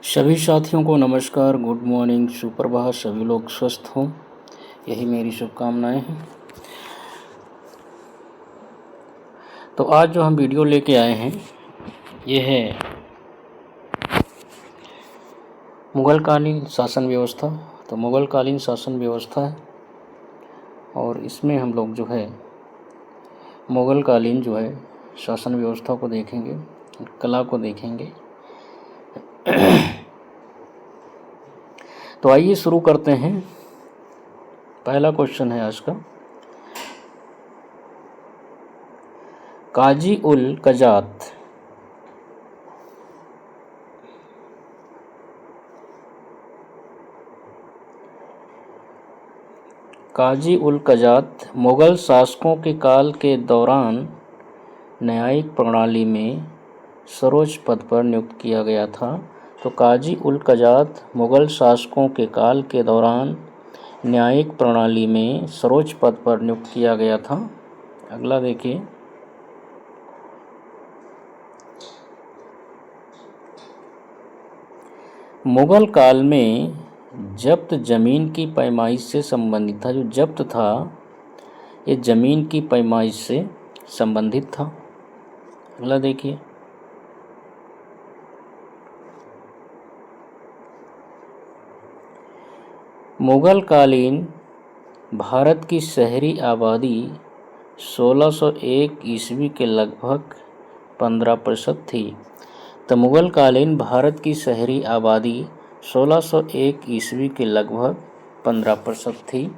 सभी साथियों को नमस्कार, गुड मॉर्निंग, सुप्रभात। सभी लोग स्वस्थ हों, यही मेरी शुभकामनाएं हैं। तो आज जो हम वीडियो लेके आए हैं ये है मुग़लकालीन शासन व्यवस्था। तो मुग़लकालीन शासन व्यवस्था है और इसमें हम लोग जो है मुग़लकालीन जो है शासन व्यवस्था को देखेंगे, कला को देखेंगे। तो आइए शुरू करते हैं। पहला क्वेश्चन है आज का, काजी उल कजात काजी उल कजात मुग़ल शासकों के काल के दौरान न्यायिक प्रणाली में सर्वोच्च पद पर नियुक्त किया गया था। तो काजी उल कजात मुग़ल शासकों के काल के दौरान न्यायिक प्रणाली में सर्वोच्च पद पर नियुक्त किया गया था। अगला देखिए, मुग़ल काल में जब्त जमीन की पैमाइश से संबंधित था। जो जब्त था ये जमीन की पैमाइश से संबंधित था। अगला देखिए, मुग़ल कालीन भारत की शहरी आबादी 1601 ईस्वी के लगभग 15% थी। तो मुग़ल कालीन भारत की शहरी आबादी 1601 ईस्वी के लगभग 15% थी।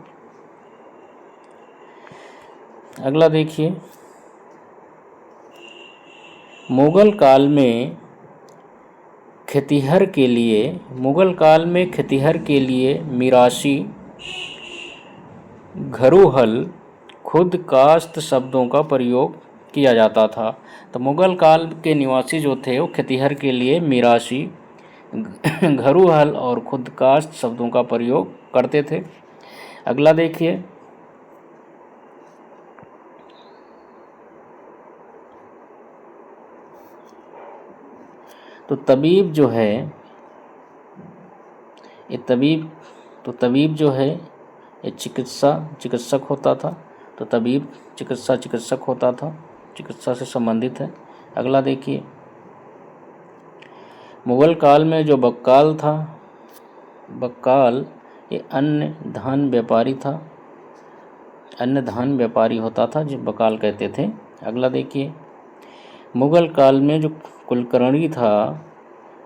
अगला देखिए, मुग़ल काल में खेतिहर के लिए मिरासी, घरूहल, खुद काश्त शब्दों का प्रयोग किया जाता था। तो मुग़ल काल के निवासी जो थे वो खेतिहर के लिए मिरासी, घरूहल और खुद काश्त शब्दों का प्रयोग करते थे। अगला देखिए, तो तबीब जो है ये तबीब जो है ये चिकित्सक होता था। तो तबीब चिकित्सक होता था, चिकित्सा से संबंधित है। अगला देखिए, मुग़ल काल में जो बक्काल ये अन्य धान व्यापारी होता था, जो बकाल कहते थे। अगला देखिए, मुग़ल काल में जो कुलकर्णी था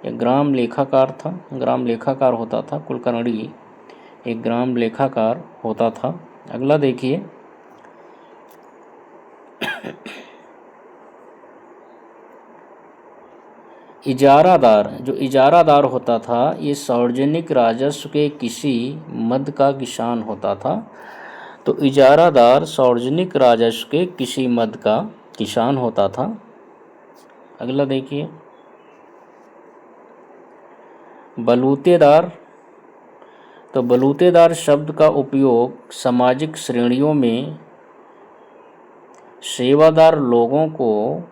ये ग्राम लेखाकार होता था। कुलकर्णी एक ग्राम लेखाकार होता था। अगला देखिए, इजारादार होता था ये सार्वजनिक राजस्व के किसी मद का किसान होता था। तो इजारादार सार्वजनिक राजस्व के किसी मद का किसान होता था। अगला देखिए, बलूतेदार। तो बलूतेदार शब्द का उपयोग सामाजिक श्रेणियों में सेवादार लोगों को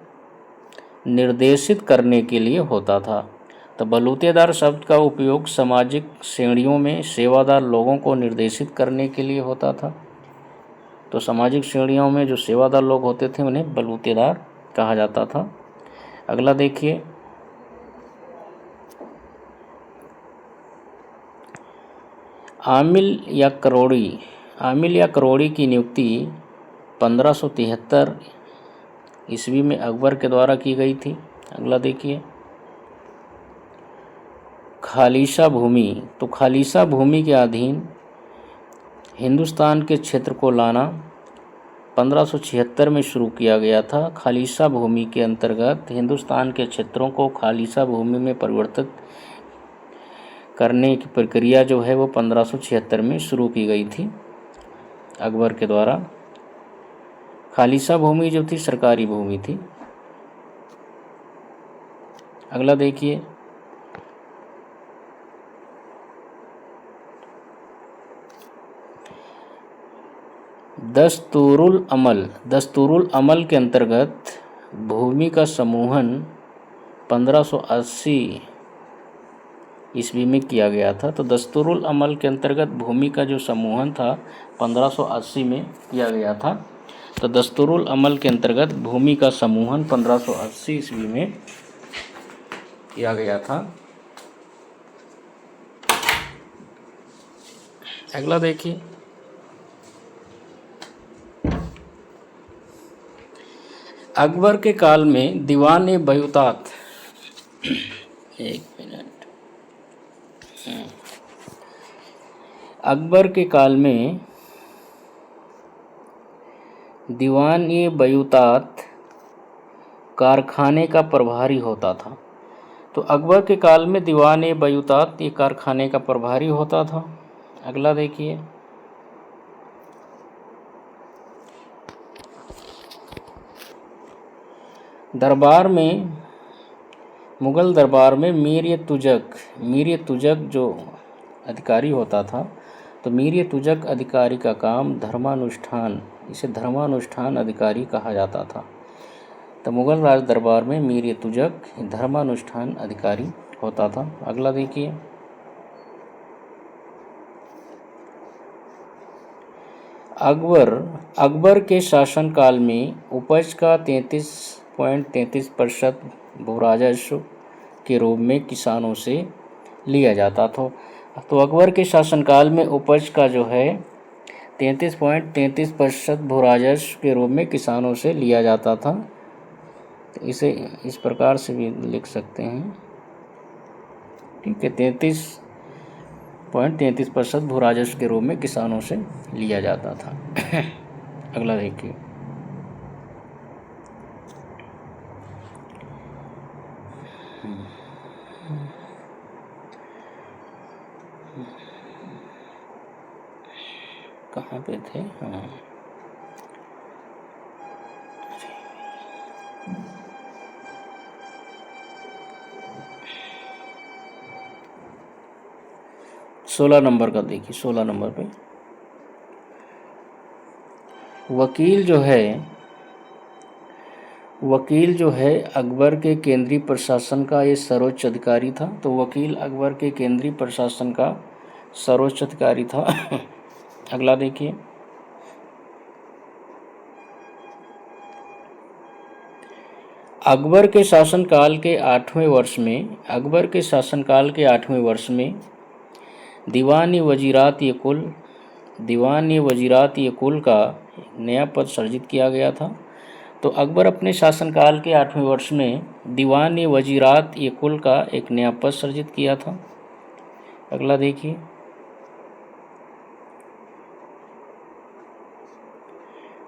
निर्देशित करने के लिए होता था। तो बलूतेदार शब्द का उपयोग सामाजिक श्रेणियों में सेवादार लोगों को निर्देशित करने के लिए होता था। तो सामाजिक श्रेणियों में जो सेवादार लोग होते थे उन्हें बलूतेदार कहा जाता था। अगला देखिए, आमिल या करोड़ी की नियुक्ति 1573 ईस्वी में अकबर के द्वारा की गई थी। अगला देखिए, खालिसा भूमि। तो खालिसा भूमि के अधीन हिंदुस्तान के क्षेत्र को लाना 1576 में शुरू किया गया था। खालिसा भूमि के अंतर्गत हिंदुस्तान के क्षेत्रों को खालिसा भूमि में परिवर्तित करने की प्रक्रिया जो है वो 1576 में शुरू की गई थी अकबर के द्वारा। खालिसा भूमि जो थी सरकारी भूमि थी। अगला देखिए, दस्तूरुल अमल के अंतर्गत भूमि का समूहन 1580 ईस्वी में किया गया था। तो दस्तूरुल अमल के अंतर्गत भूमि का जो समूहन था 1580 में किया गया था। तो दस्तूरुल अमल के अंतर्गत भूमि का समूहन 1580 ईस्वी में किया गया था। अगला देखिए, अकबर के काल में दीवान-ए-बयूतात, एक मिनट, अकबर के काल में दीवान-ए-बयूतात कारखाने का प्रभारी होता था। तो अकबर के काल में दीवान-ए-बयूतात ये कारखाने का प्रभारी होता था। अगला देखिए, दरबार में, मुग़ल दरबार में मीर-ए-तुज़क जो अधिकारी होता था, तो मीर-ए-तुज़क अधिकारी का काम धर्मानुष्ठान, इसे धर्मानुष्ठान अधिकारी कहा जाता था। तो मुग़ल राज दरबार में मीर-ए-तुज़क धर्मानुष्ठान अधिकारी होता था। अगला देखिए, अकबर के शासनकाल में उपज का 33.33% भू-राजस्व के रूप में किसानों से लिया जाता था। तो अकबर के शासनकाल में उपज का जो है 33.33% भू-राजस्व के रूप में किसानों से लिया जाता था। तो इसे इस प्रकार से भी लिख सकते हैं, ठीक है, 33.33% भू-राजस्व के रूप में किसानों से लिया जाता था। अगला देखिए, कहाँ पे थे? हाँ, 16 नंबर का देखिए, 16 नंबर पे वकील जो है अकबर के केंद्रीय प्रशासन का ये सर्वोच्च अधिकारी था। तो वकील अकबर के केंद्रीय प्रशासन का सर्वोच्च अधिकारी था। अगला देखिए, अकबर के शासनकाल के 8वें वर्ष में दीवान-ए-वज़ीरात-ए-कुल का नया पद सृजित किया गया था। तो अकबर अपने शासनकाल के 8वें वर्ष में दीवान-ए-वज़ीरात-ए-कुल का एक नया पद सृजित किया था। अगला देखिए,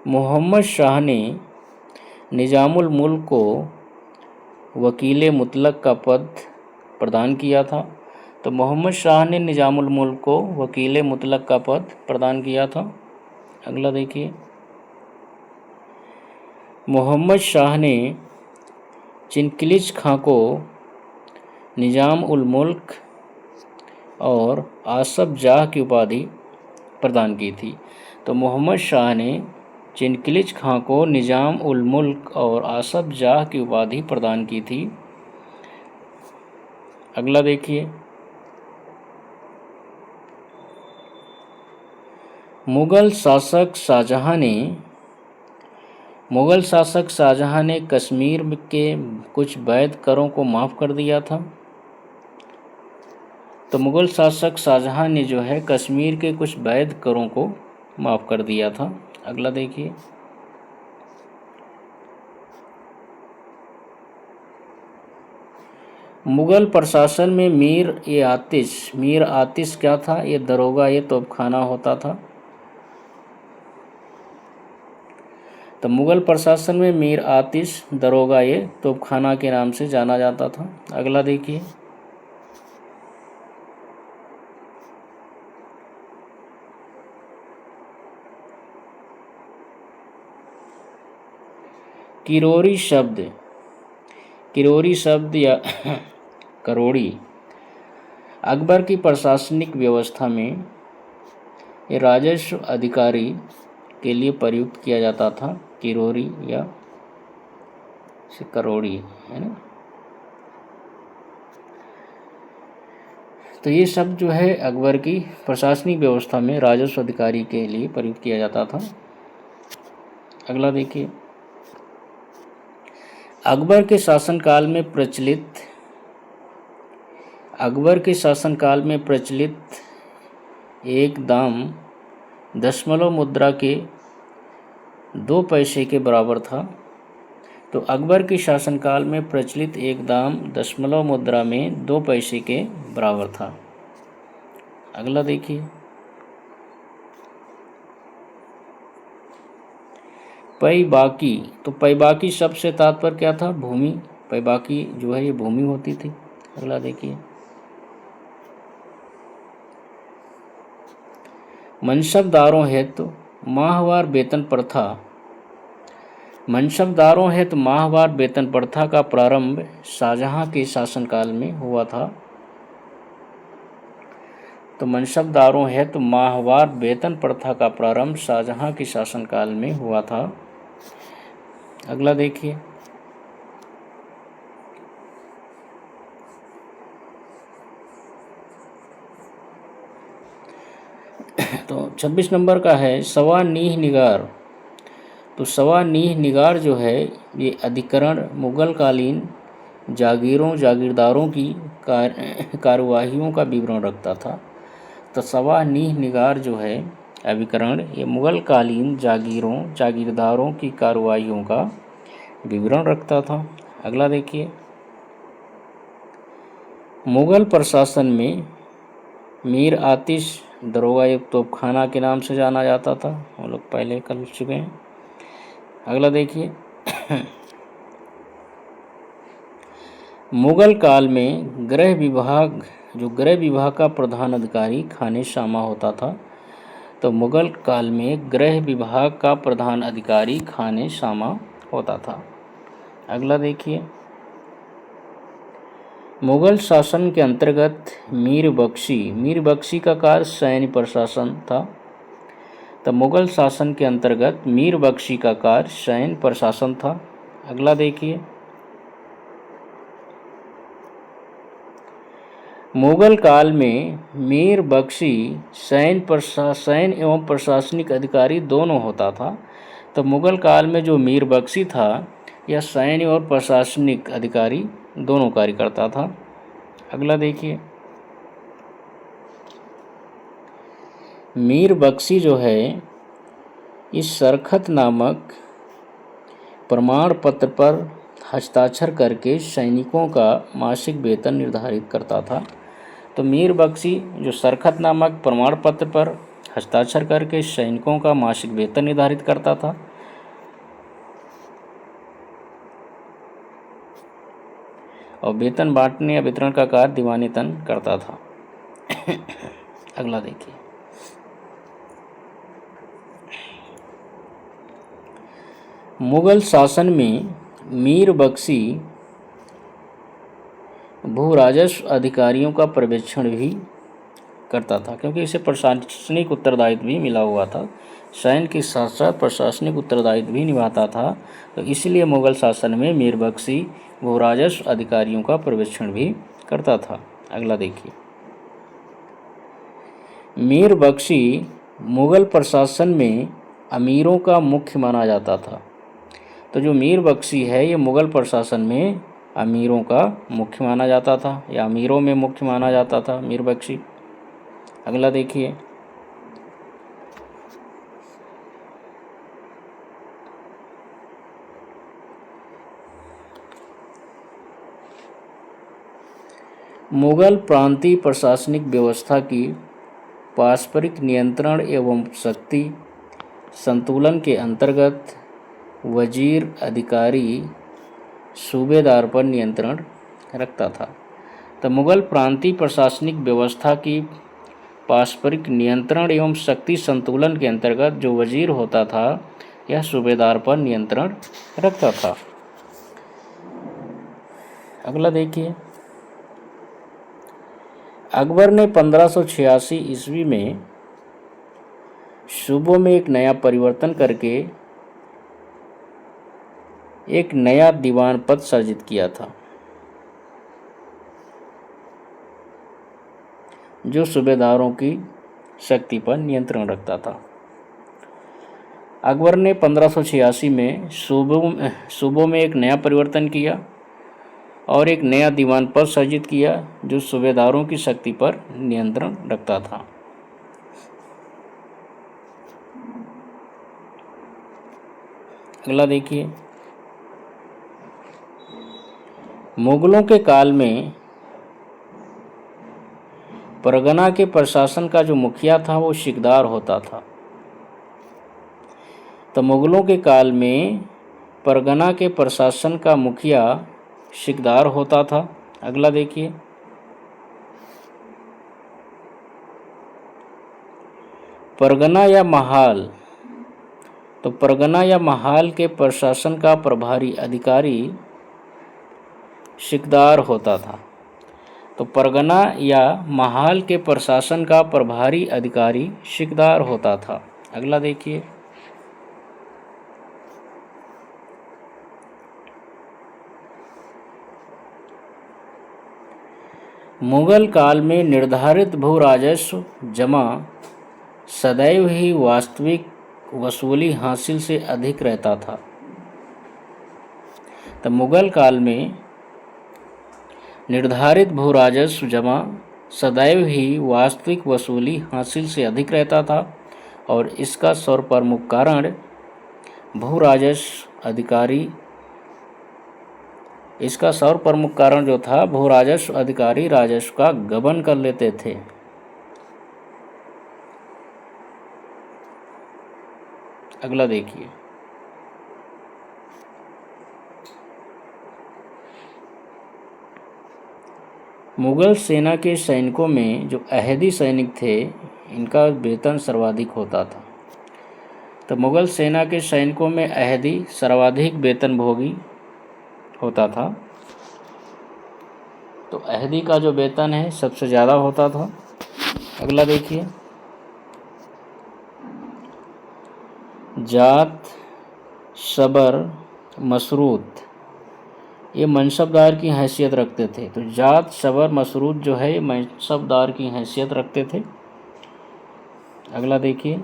मोहम्मद शाह ने निज़ामुल मुल्क को वकील मुतलक का पद प्रदान किया था। तो मोहम्मद शाह ने निज़ामुल मुल्क को वकील मुतलक का पद प्रदान किया था। अगला देखिए, मोहम्मद शाह ने चिनकिलिज खां को निज़ाम उल मुल्क और आसफ जाह की उपाधि प्रदान की थी। तो मोहम्मद शाह ने चिनकिलिज खां को निज़ाम उल मुल्क और आसफ जाह की उपाधि प्रदान की थी। अगला देखिए, मुग़ल शासक शाहजहां ने कश्मीर के कुछ वैध करों को माफ़ कर दिया था। तो मुग़ल शासक शाहजहां ने जो है कश्मीर के कुछ वैध करों को माफ़ कर दिया था। अगला देखिए, मुग़ल प्रशासन में मीर आतिश क्या था? ये दरोगा, ये तोपखाना होता था। तो मुग़ल प्रशासन में मीर आतिश दरोगा ये तोपखाना के नाम से जाना जाता था। अगला देखिए, किरोरी शब्द या करोड़ी अकबर की प्रशासनिक व्यवस्था में ये राजस्व अधिकारी के लिए प्रयुक्त किया जाता था। किरोरी या से करोड़ी, है ना। तो ये सब जो है अकबर की प्रशासनिक व्यवस्था में राजस्व अधिकारी के लिए प्रयुक्त किया जाता था। अगला देखिए, अकबर के शासनकाल में प्रचलित एक दाम दशमलव मुद्रा के 2 पैसे के बराबर था। तो अकबर के शासनकाल में प्रचलित एक दाम दशमलव मुद्रा में 2 पैसे के बराबर था। अगला देखिए, पैबाकी। तो पैबाकी शब्द से तात्पर्य क्या था? भूमि। पैबाकी जो है ये भूमि होती थी। अगला देखिए, मनसबदारों हेतु माहवार वेतन प्रथा। मनसबदारों हेतु माहवार वेतन प्रथा का प्रारंभ शाहजहां के शासनकाल में हुआ था। तो मनसबदारों हेतु माहवार वेतन प्रथा का प्रारंभ शाहजहां के शासनकाल में हुआ था। अगला देखिए, तो 26 नंबर का है सवा नीह निगार। तो सवा नीह निगार जो है ये अधिकरण मुगल कालीन जागीरों जागीरदारों की कार्यवाहियों का विवरण रखता था। तो सवा नीह निगार जो है अभिकरण ये मुगल कालीन जागीरों जागीरदारों की कार्यवाहियों का विवरण रखता था। अगला देखिए, मुगल प्रशासन में मीर आतिश दरोगा एक तोपखाना के नाम से जाना जाता था। हम लोग पहले कर चुके हैं। अगला देखिए, मुगल काल में गृह विभाग का प्रधान अधिकारी खाने शामा होता था। तो मुगल काल में गृह विभाग का प्रधान अधिकारी खाने शामा होता था। अगला देखिए, मुगल शासन के अंतर्गत मीर बख्शी का कार्य सैन्य प्रशासन था। तो मुगल शासन के अंतर्गत मीर बख्शी का कार्य सैन्य प्रशासन था। अगला देखिए, मुगल काल में मीर बख्शी सैन्य एवं प्रशासनिक अधिकारी दोनों होता था। तो मुगल काल में जो मीर बख्शी था यह सैन्य और प्रशासनिक अधिकारी दोनों कार्य करता था। अगला देखिए, मीर बख्शी जो है इस सरखत नामक प्रमाण पत्र पर हस्ताक्षर करके सैनिकों का मासिक वेतन निर्धारित करता था। तो मीर बख्शी जो सरखत नामक प्रमाण पत्र पर हस्ताक्षर करके सैनिकों का मासिक वेतन निर्धारित करता था। और वेतन बांटने या वितरण का कार्य दीवानी तन करता था। अगला देखिए, मुगल शासन में मीर बख्शी भू राजस्व अधिकारियों का पर्यवेक्षण भी करता था, क्योंकि इसे प्रशासनिक उत्तरदायित्व भी मिला हुआ था। सैन्य के साथ साथ प्रशासनिक उत्तरदायित्व भी निभाता था। तो इसलिए मुगल शासन में मीर बख्शी भू राजस्व अधिकारियों का पर्यवेक्षण भी करता था। अगला देखिए, मीर बख्शी मुगल प्रशासन में अमीरों का मुख्य माना जाता था। तो जो मीर बख्शी है ये मुगल प्रशासन में अमीरों का मुख्य माना जाता था, या अमीरों में मुख्य माना जाता था मीर बख्शी। अगला देखिए, मुगल प्रांतीय प्रशासनिक व्यवस्था की पारस्परिक नियंत्रण एवं शक्ति संतुलन के अंतर्गत वजीर अधिकारी सूबेदार पर नियंत्रण रखता था। तो मुगल प्रांतीय प्रशासनिक व्यवस्था की पारस्परिक नियंत्रण एवं शक्ति संतुलन के अंतर्गत जो वजीर होता था यह सूबेदार पर नियंत्रण रखता था। अगला देखिए, अकबर ने 1586 ईस्वी में सूबों में एक नया परिवर्तन करके एक नया दीवान पद सर्जित किया था जो सूबेदारों की शक्ति पर नियंत्रण रखता था। अकबर ने 1586 में सूबों में एक नया परिवर्तन किया और एक नया दीवान पद सर्जित किया जो सूबेदारों की शक्ति पर नियंत्रण रखता था। अगला देखिए, मुगलों के काल में परगना के प्रशासन का जो मुखिया था वो सिकदार होता था। तो मुगलों के काल में परगना के प्रशासन का मुखिया सिकदार होता था। अगला देखिए, परगना या महाल, तो परगना या महाल के प्रशासन का प्रभारी अधिकारी सिकदार होता था। तो परगना या महाल के प्रशासन का प्रभारी अधिकारी सिकदार होता था। अगला देखिए, मुगल काल में निर्धारित भू राजस्व जमा सदैव ही वास्तविक वसूली हासिल से अधिक रहता था। तो मुगल काल में निर्धारित भू राजस्व जमा सदैव ही वास्तविक वसूली हासिल से अधिक रहता था और इसका सर्वप्रमुख कारण भू राजस्व अधिकारी इसका सर्वप्रमुख कारण जो था, भू राजस्व अधिकारी राजस्व का गबन कर लेते थे। अगला देखिए, मुगल सेना के सैनिकों में जो अहदी सैनिक थे इनका वेतन सर्वाधिक होता था। तो मुगल सेना के सैनिकों में अहदी सर्वाधिक वेतनभोगी होता था। तो अहदी का जो वेतन है सबसे ज़्यादा होता था। अगला देखिए, जात, सबर, मसरूत ये मनसबदार की हैसियत रखते थे। तो जात, सबर, मसरूत जो है ये मनसबदार की हैसियत रखते थे। अगला देखिए,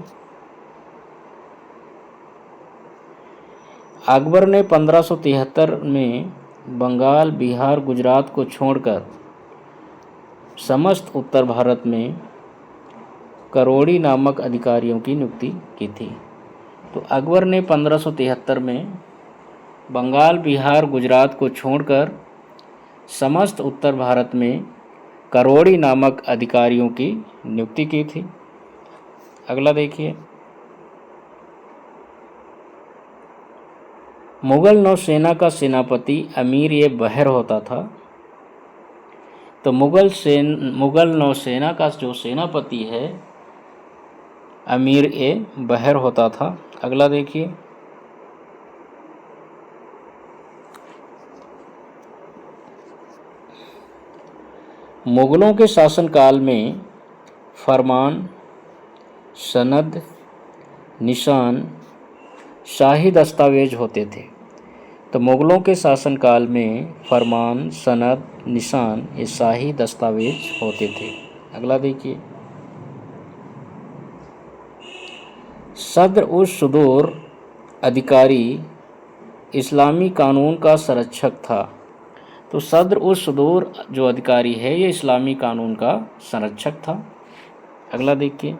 अकबर ने 1573 में बंगाल, बिहार, गुजरात को छोड़कर समस्त उत्तर भारत में करोड़ी नामक अधिकारियों की नियुक्ति की थी। तो अकबर ने 1573 में बंगाल, बिहार, गुजरात को छोड़कर समस्त उत्तर भारत में करोड़ी नामक अधिकारियों की नियुक्ति की थी। अगला देखिए, मुगल नौसेना का सेनापति अमीर ए बहर होता था। तो मुगल नौसेना का जो सेनापति है अमीर ए बहर होता था। अगला देखिए, मुगलों के शासनकाल में फरमान, सनद, निशान शाही दस्तावेज होते थे। तो मुगलों के शासनकाल में फरमान, सनद, निशान ये शाही दस्तावेज होते थे। अगला देखिए, सद्र उस सुदूर अधिकारी इस्लामी कानून का संरक्षक था। तो सद्र उस सुदूर जो अधिकारी है ये इस्लामी कानून का संरक्षक था। अगला देखिए,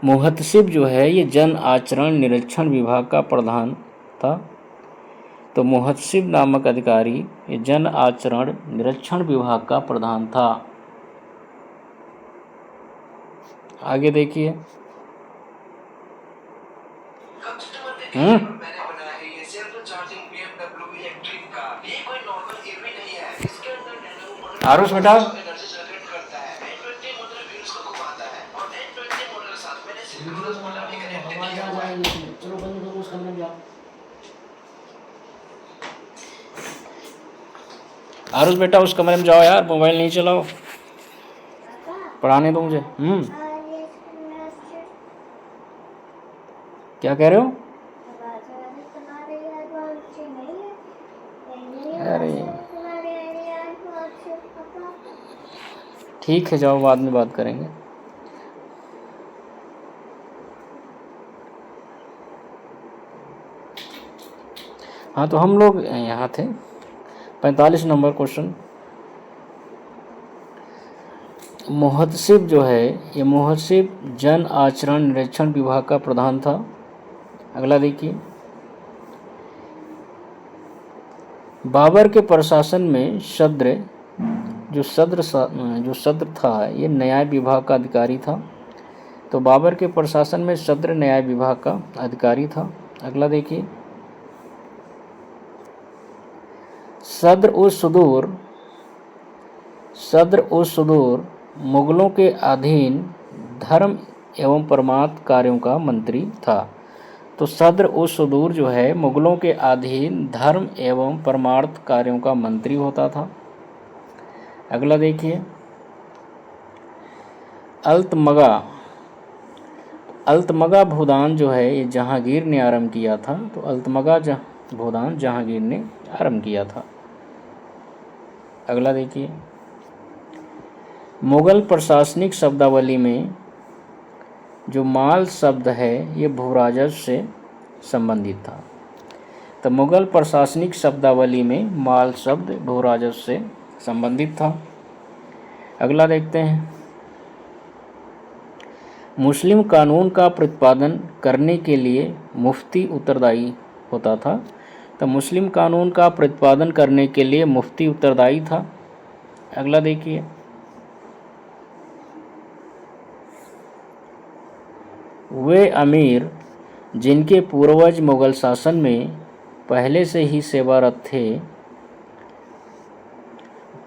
मुहतसिब जो है ये जन आचरण निरीक्षण विभाग का प्रधान था। तो मुहतसिब नामक अधिकारी ये जन आचरण निरीक्षण विभाग का प्रधान था। आगे देखिए, आरुष बेटा चलो बंद करो उस कमरे में जाओ। आरुष बेटा उस कमरे में जाओ यार, मोबाइल नहीं चलाओ, पढ़ाने दो मुझे। क्या कह रहे हो? अरे ठीक है, जाओ, बाद में बात करेंगे। हाँ, तो हम लोग यहाँ थे 45 नंबर क्वेश्चन। मुहतसिब जो है, ये मुहतसिब जन आचरण निरीक्षण विभाग का प्रधान था। अगला देखिए, बाबर के प्रशासन में सद्र जो सद्र था, ये न्याय विभाग का अधिकारी था। तो बाबर के प्रशासन में सद्र न्याय विभाग का अधिकारी था। अगला देखिए, सद्र उस सुदूर मुगलों के अधीन धर्म एवं परमार्थ कार्यों का मंत्री था। तो सद्र उस सुदूर जो है मुगलों के अधीन धर्म एवं परमार्थ कार्यों का मंत्री होता था। अगला देखिए, अल्तमगा भूदान जो है ये जहांगीर ने आरंभ किया था। तो अल्तमगा भूदान जहांगीर ने आरंभ किया था। अगला देखिए, मुगल प्रशासनिक शब्दावली में जो माल शब्द है ये भूराजस्व से संबंधित था। तो मुगल प्रशासनिक शब्दावली में माल शब्द भूराजस्व से संबंधित था। अगला देखते हैं, मुस्लिम कानून का प्रतिपादन करने के लिए मुफ्ती उत्तरदायी होता था। तो मुस्लिम कानून का प्रतिपादन करने के लिए मुफ्ती उत्तरदायी था। अगला देखिए, वे अमीर जिनके पूर्वज मुगल शासन में पहले से ही सेवारत थे,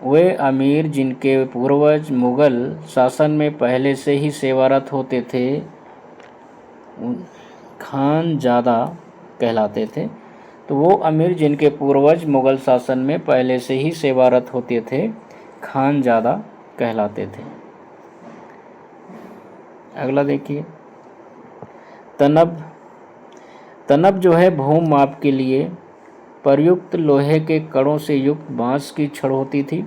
वे अमीर जिनके पूर्वज मुगल शासन में पहले से ही सेवारत होते थे खानजादा कहलाते थे। तो वो अमीर जिनके पूर्वज मुगल शासन में पहले से ही सेवारत होते थे खानजादा कहलाते थे। अगला देखिए, तनब जो है भूमि माप के लिए प्रयुक्त लोहे के कड़ों से युक्त बांस की छड़ होती थी।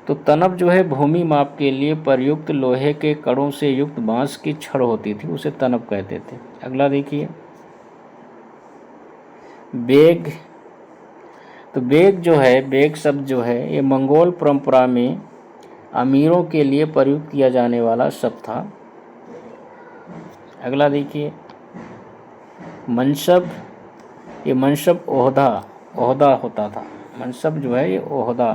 तो तनब जो है भूमि माप के लिए प्रयुक्त लोहे के कड़ों से युक्त बांस की छड़ होती थी, उसे तनब कहते थे। अगला देखिए, बेग। तो बेग जो है, बेग शब्द जो है ये मंगोल परंपरा में अमीरों के लिए प्रयुक्त किया जाने वाला शब्द था। अगला देखिए, मनसब। ये मनसब ओहदा होता था। मनसब जो है ये ओहदा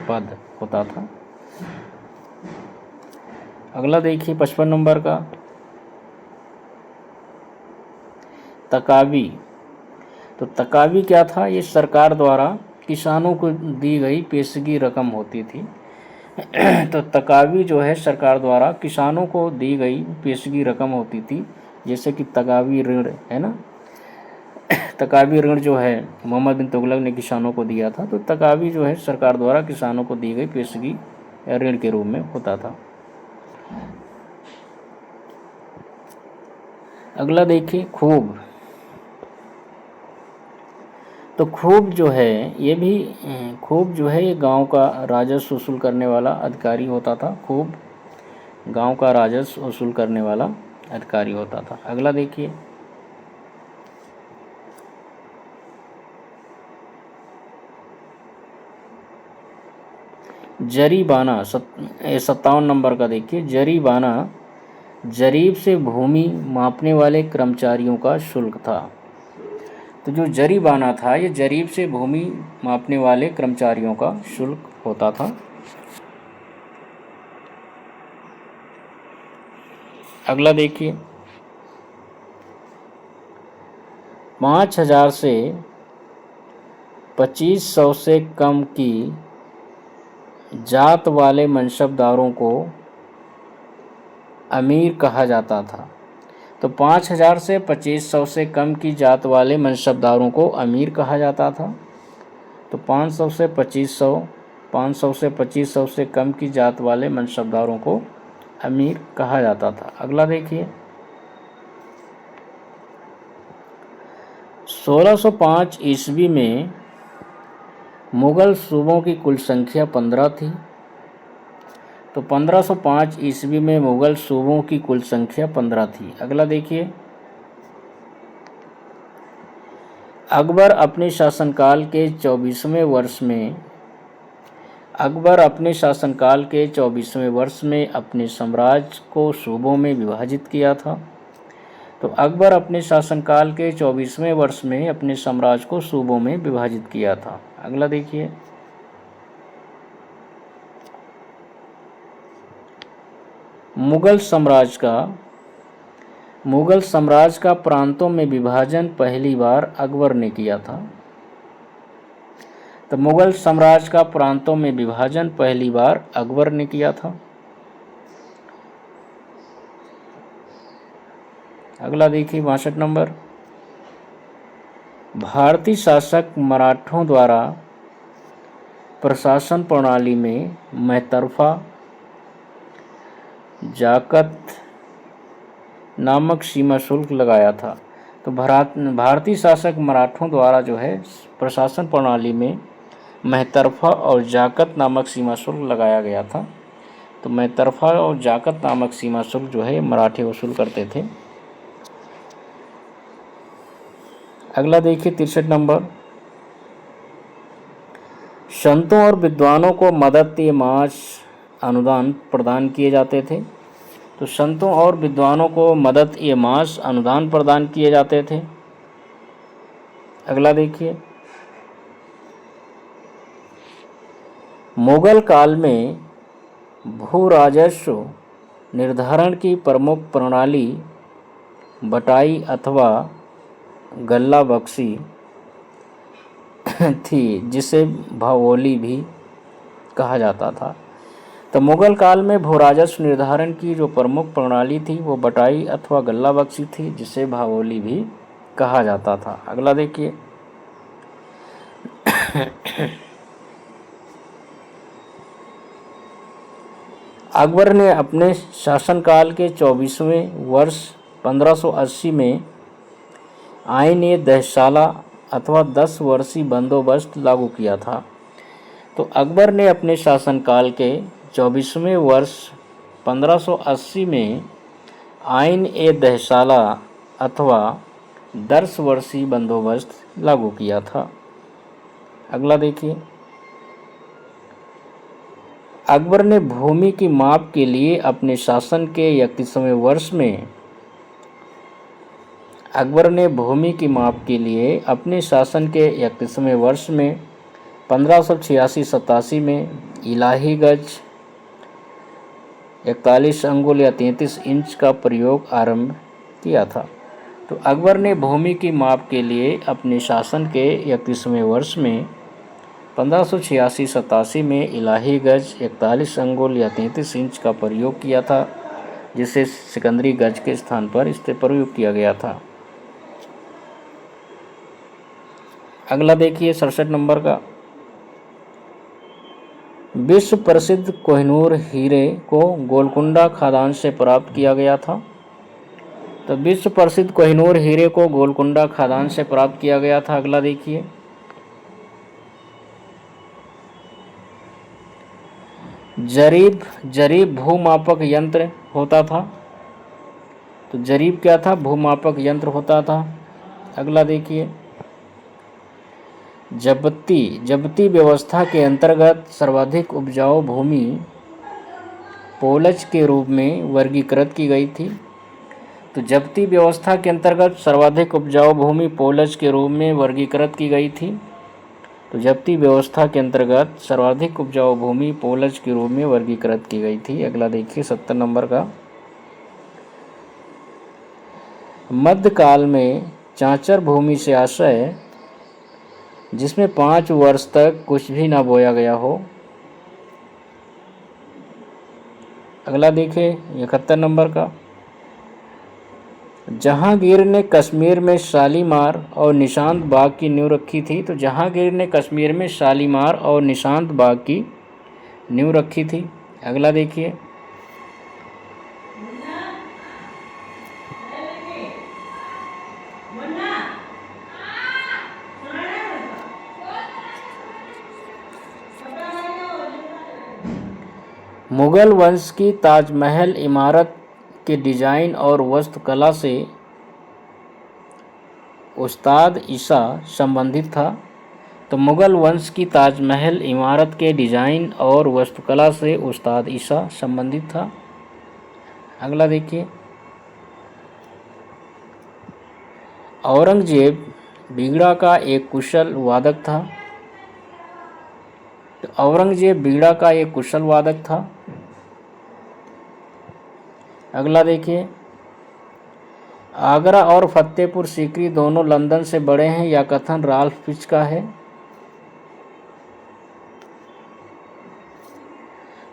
पद होता था। अगला देखिए 55 नंबर का, तकावी। तो तकावी क्या था? ये सरकार द्वारा किसानों को दी गई पेशगी रकम होती थी। तो तकावी जो है सरकार द्वारा किसानों को दी गई पेशगी रकम होती थी, जैसे कि तकावी ऋण है ना। तकावी ऋण जो है मोहम्मद बिन तुगलक ने किसानों को दिया था। तो तकावी जो है सरकार द्वारा किसानों को दी गई पेशगी ऋण के रूप में होता था। अगला देखिए, खूब। तो खूब जो है ये भी खूब जो है ये गांव का राजस्व वसूल करने वाला अधिकारी होता था। खूब गांव का राजस्व वसूल करने वाला अधिकारी होता था। अगला देखिए, जरीबाना। 57 नंबर का देखिए, जरीबाना जरीब से भूमि मापने वाले कर्मचारियों का शुल्क था। तो जो जरीबाना था ये जरीब से भूमि मापने वाले कर्मचारियों का शुल्क होता था। अगला देखिए, 5000 से 2500 से कम की जात वाले मनसबदारों को अमीर कहा जाता था। तो 5000 से 2500 से कम की जात वाले मनसबदारों को अमीर कहा जाता था। तो 500 से 2500, 500 से 2500 से कम की जात वाले मनसबदारों को अमीर कहा जाता था। अगला देखिए, 1605 ईस्वी में मुग़ल सूबों की कुल संख्या 15 थी। तो 1505 ईस्वी में मुग़ल सूबों की कुल संख्या 15 थी। अगला देखिए, अकबर अपने शासनकाल के 24वें वर्ष में अपने साम्राज्य को सूबों में विभाजित किया था। तो अकबर अपने शासनकाल के 24वें वर्ष में अपने साम्राज्य को सूबों में विभाजित किया था। अगला देखिए, मुग़ल साम्राज्य का प्रांतों में विभाजन पहली बार अकबर ने किया था। तो मुग़ल साम्राज्य का प्रांतों में विभाजन पहली बार अकबर ने किया था। अगला देखिए 62 नंबर, भारतीय शासक मराठों द्वारा प्रशासन प्रणाली में मैतरफा जाकत नामक सीमा शुल्क लगाया था। तो भारतीय शासक मराठों द्वारा जो है प्रशासन प्रणाली में मैतरफा और जाकत नामक सीमा शुल्क लगाया गया था। तो मैतरफा और जाकत नामक सीमा शुल्क जो है मराठी वसूल करते थे। अगला देखिए 63 नंबर, संतों और विद्वानों को मदद या माश अनुदान प्रदान किए जाते थे। तो संतों और विद्वानों को मदद या माश अनुदान प्रदान किए जाते थे। अगला देखिए, मुग़ल काल में भू राजस्व निर्धारण की प्रमुख प्रणाली बटाई अथवा गल्ला बख्शी थी, जिसे भावोली भी कहा जाता था। तो मुग़ल काल में भू राजस्व निर्धारण की जो प्रमुख प्रणाली थी वो बटाई अथवा गल्ला बख्शी थी, जिसे भावोली भी कहा जाता था। अगला देखिए, अकबर ने अपने शासनकाल के 24वें वर्ष 1580 में आईन-ए-दहशाला अथवा 10 वर्षीय बंदोबस्त लागू किया था। तो अकबर ने अपने शासनकाल के 24वें वर्ष 1580 में आईन-ए-दहशाला अथवा 10 वर्षीय बंदोबस्त लागू किया था। अगला देखिए, अकबर ने भूमि की माप के लिए अपने शासन के 31वें वर्ष में 1586-87 में इलाही गज 41 अंगुल या 33 इंच का प्रयोग आरंभ किया था। तो अकबर ने भूमि की माप के लिए अपने शासन के 31वें वर्ष में 1586-87 में इलाही गज 41 अंगुल या 33 इंच का प्रयोग किया था, जिसे सिकंदरी गज के स्थान पर इससे प्रयोग किया गया था। अगला देखिए 67 नंबर का, विश्व प्रसिद्ध कोहिनूर हीरे को गोलकुंडा खदान से प्राप्त किया गया था। तो विश्व प्रसिद्ध कोहिनूर हीरे को गोलकुंडा खदान से प्राप्त किया गया था। अगला देखिए, जरीब भूमापक यंत्र होता था। तो जरीब क्या था? भूमापक यंत्र होता था। अगला देखिए, जब्ती व्यवस्था के अंतर्गत सर्वाधिक उपजाऊ भूमि पोलज के रूप में वर्गीकृत की गई थी। तो जब्ती व्यवस्था के अंतर्गत सर्वाधिक उपजाऊ भूमि पोलज के रूप में वर्गीकृत की गई थी। तो जब्ती व्यवस्था के अंतर्गत सर्वाधिक उपजाऊ भूमि पोलज के रूप में वर्गीकृत की गई थी। अगला देखिए 70 नंबर का, मध्यकाल में चांचर भूमि से आशय जिसमें 5 वर्ष तक कुछ भी ना बोया गया हो। अगला देखिए 71 नंबर का, जहांगीर ने कश्मीर में शालीमार और निशांत बाग की नींव रखी थी। तो जहांगीर ने कश्मीर में शालीमार और निशांत बाग की नींव रखी थी। अगला देखिए, मुगल वंश की ताजमहल इमारत के डिजाइन और वास्तुकला से उस्ताद ईसा संबंधित था। तो मुगल वंश की ताजमहल इमारत के डिजाइन और वास्तुकला से उस्ताद ईसा संबंधित था। अगला देखिए, औरंगजेब बीड़ा का एक कुशल वादक था। तो औरंगजेब बीड़ा का एक कुशल वादक था। अगला देखिए, आगरा और फतेहपुर सीकरी दोनों लंदन से बड़े हैं, यह कथन राल्फ फिच का है।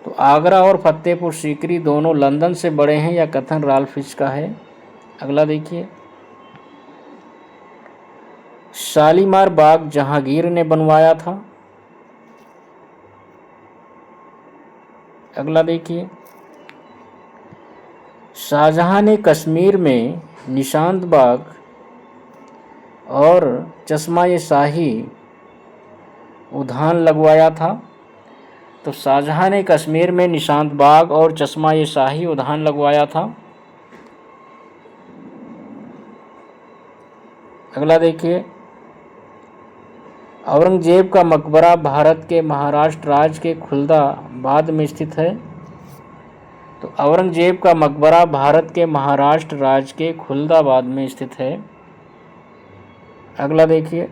तो आगरा और फतेहपुर सीकरी दोनों लंदन से बड़े हैं, यह कथन राल्फ फिच का है। अगला देखिए, शालीमार बाग जहांगीर ने बनवाया था। अगला देखिए, शाहजहां ने कश्मीर में निशांत बाग और चश्मा-ए-शाही उद्यान लगवाया था। तो शाहजहां ने कश्मीर में निशांत बाग और चश्मा-ए-शाही उद्यान लगवाया था। अगला देखिए, औरंगजेब का मकबरा भारत के महाराष्ट्र राज्य के खुलदाबाद में स्थित है। तो औरंगजेब का मकबरा भारत के महाराष्ट्र राज्य के खुलदाबाद में स्थित है। अगला देखिए,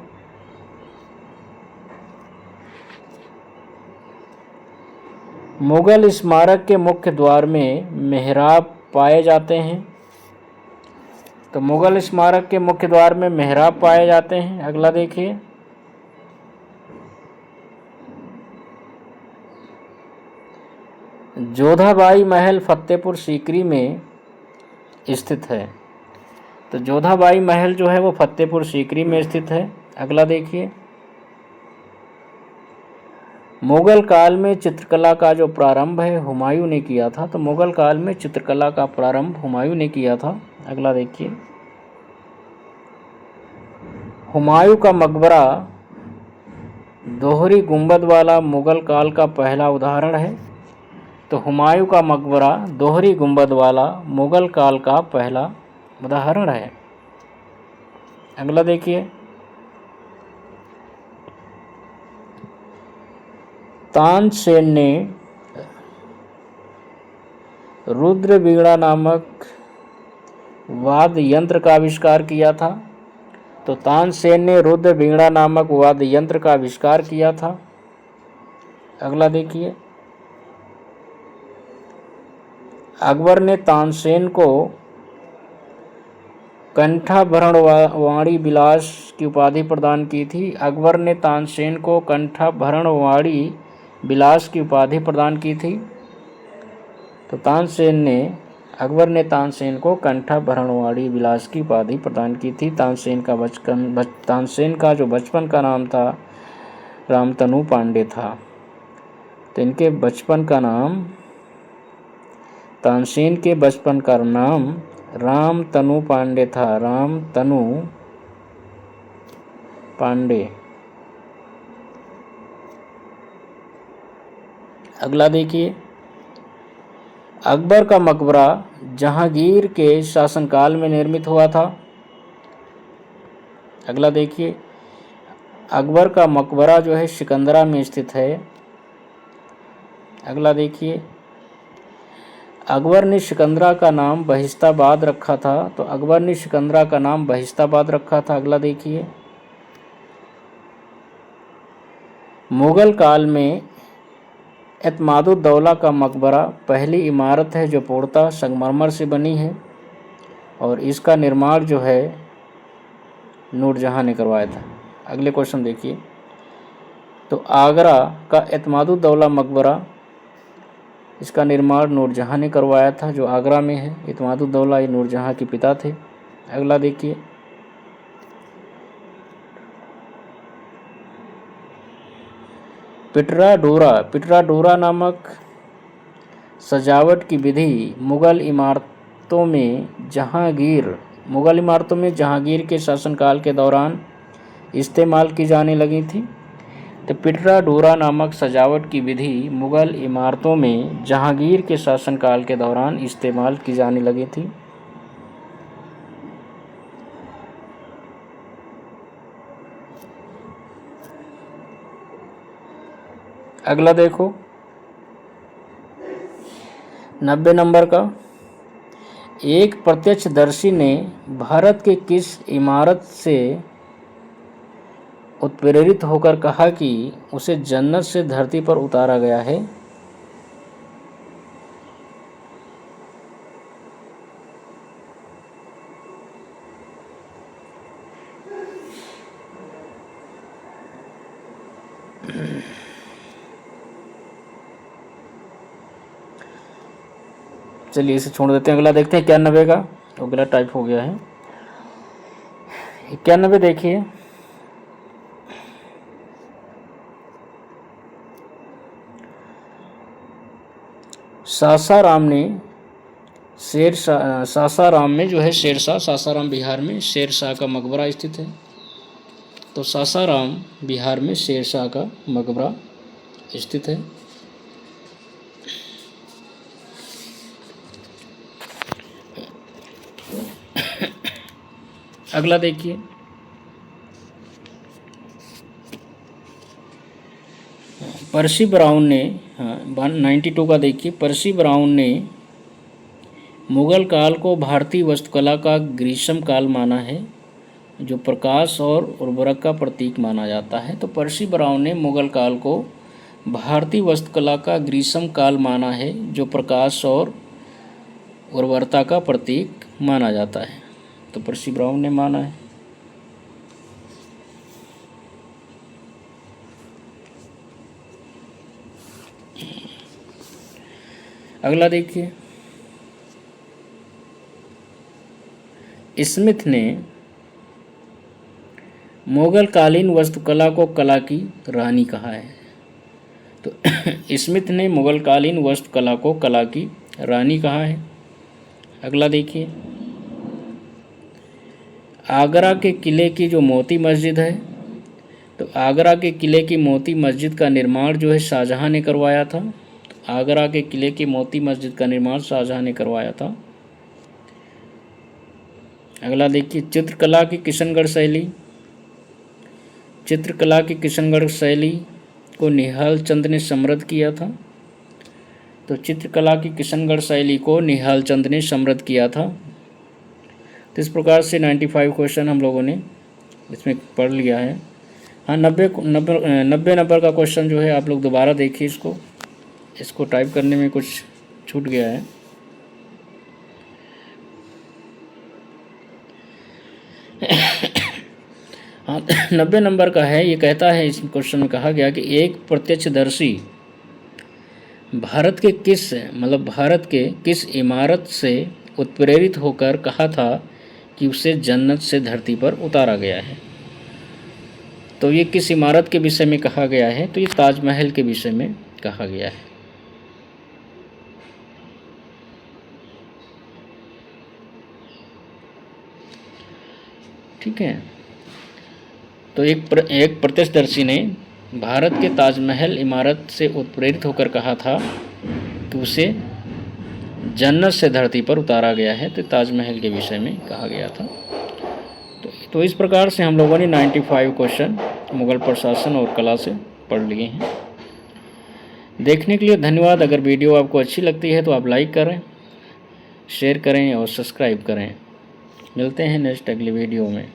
मुगल स्मारक के मुख्य द्वार में मेहराब पाए जाते हैं। तो मुगल स्मारक के मुख्य द्वार में मेहराब पाए जाते हैं। अगला देखिए, जोधाबाई महल फतेहपुर सीकरी में स्थित है। तो जोधाबाई महल जो है वो फतेहपुर सीकरी में स्थित है। अगला देखिए, मुगल काल में चित्रकला का जो प्रारंभ है हुमायूं ने किया था। तो मुगल काल में चित्रकला का प्रारंभ हुमायूं ने किया था। अगला देखिए, हुमायूं का मकबरा दोहरी गुंबद वाला मुगल काल का पहला उदाहरण है। तो हुमायूं का मकबरा दोहरी गुंबद वाला मुगल काल का पहला उदाहरण है। अगला देखिए, तानसेन ने रुद्र वीणा नामक वाद्य यंत्र का आविष्कार किया था। तो तानसेन ने रुद्र वीणा नामक वाद्य यंत्र का आविष्कार किया था। अगला देखिए, अकबर ने तानसेन को कंठाभरण वाणी विलास की उपाधि प्रदान की थी। अकबर ने तानसेन को कंठाभरण वाणी विलास की उपाधि प्रदान की थी। तो अकबर ने तानसेन को कंठाभरण वाणी विलास की उपाधि प्रदान की थी। तानसेन का जो बचपन का नाम था रामतनु पांडे था। तो इनके बचपन का नाम, तानसेन के बचपन का नाम रामतनु पांडे था। रामतनु पांडे। अगला देखिए, अकबर का मकबरा जहांगीर के शासनकाल में निर्मित हुआ था। अगला देखिए, अकबर का मकबरा जो है सिकंदरा में स्थित है। अगला देखिए, अकबर ने सिकंदरा का नाम बहिस्ताबाद रखा था। तो अकबर ने सिकंदरा का नाम बहिस्ताबाद रखा था। अगला देखिए, मुगल काल में एतमादुद्दौला का मकबरा पहली इमारत है जो पूर्णतः संगमरमर से बनी है और इसका निर्माण जो है नूरजहां ने करवाया था। अगले क्वेश्चन देखिए, तो आगरा का एतमादुद्दौला मकबरा, इसका निर्माण नूरजहां ने करवाया था जो आगरा में है। एतमादुद्दौला ये नूरजहां के पिता थे। अगला देखिए, पिटराडोरा नामक सजावट की विधि मुगल इमारतों में जहांगीर के शासनकाल के दौरान इस्तेमाल की जाने लगी थी। तो पिटरा डोरा नामक सजावट की विधि मुगल इमारतों में जहांगीर के शासनकाल के दौरान इस्तेमाल की जाने लगी थी। अगला देखो 90 नंबर का, एक प्रत्यक्षदर्शी ने भारत के किस इमारत से उत्प्रेरित होकर कहा कि उसे जन्नत से धरती पर उतारा गया है? चलिए इसे छोड़ देते हैं, अगला देखते हैं 91 का। अगला टाइप हो गया है 91। देखिए सासाराम में जो है शेरशाह, सासाराम बिहार में शेरशाह का मकबरा स्थित है। तो सासाराम बिहार में शेरशाह का मकबरा स्थित है। अगला देखिए पर्सी ब्राउन ने 92 का देखिए, पर्सी ब्राउन ने मुगल काल को भारतीय वास्तुकला का ग्रीष्म काल माना है, जो प्रकाश और उर्वरक का प्रतीक माना जाता है। तो पर्सी ब्राउन ने मुगल काल को भारतीय वास्तुकला का ग्रीष्म काल माना है, जो प्रकाश और उर्वरता का प्रतीक माना जाता है। तो पर्सी ब्राउन ने माना है। अगला देखिए स्मिथ ने मुगल कालीन वास्तुकला को कला की रानी कहा है। तो स्मिथ ने मुगल कालीन वास्तुकला को कला की रानी कहा है। अगला देखिए आगरा के किले की जो मोती मस्जिद है, तो आगरा के किले की मोती मस्जिद का निर्माण जो है शाहजहां ने करवाया था। तो आगरा के किले की मोती मस्जिद का निर्माण शाहजहां ने करवाया था। अगला देखिए चित्रकला की किशनगढ़ शैली, चित्रकला की किशनगढ़ शैली को निहाल चंद ने समृद्ध किया था। तो चित्रकला की किशनगढ़ शैली को निहाल चंद ने समृद्ध किया था। तो इस प्रकार से 95 क्वेश्चन हम लोगों ने इसमें पढ़ लिया है। हाँ 90 नंबर का क्वेश्चन जो है आप लोग दोबारा देखिए, इसको टाइप करने में कुछ छूट गया है। हाँ 90 नंबर का है, ये कहता है, इस क्वेश्चन में कहा गया कि एक प्रत्यक्षदर्शी भारत के किस इमारत से उत्प्रेरित होकर कहा था कि उसे जन्नत से धरती पर उतारा गया है। तो ये किस इमारत के विषय में कहा गया है? तो ये ताजमहल के विषय में कहा गया है। ठीक है, तो एक प्रत्यक्षदर्शी ने भारत के ताजमहल इमारत से उत्प्रेरित होकर कहा था कि उसे जन्नत से धरती पर उतारा गया है। तो ताजमहल के विषय में कहा गया था। तो इस प्रकार से हम लोगों ने 95 क्वेश्चन मुगल प्रशासन और कला से पढ़ लिए हैं। देखने के लिए धन्यवाद। अगर वीडियो आपको अच्छी लगती है तो आप लाइक करें, शेयर करें और सब्सक्राइब करें। मिलते हैं नेक्स्ट अगली वीडियो में।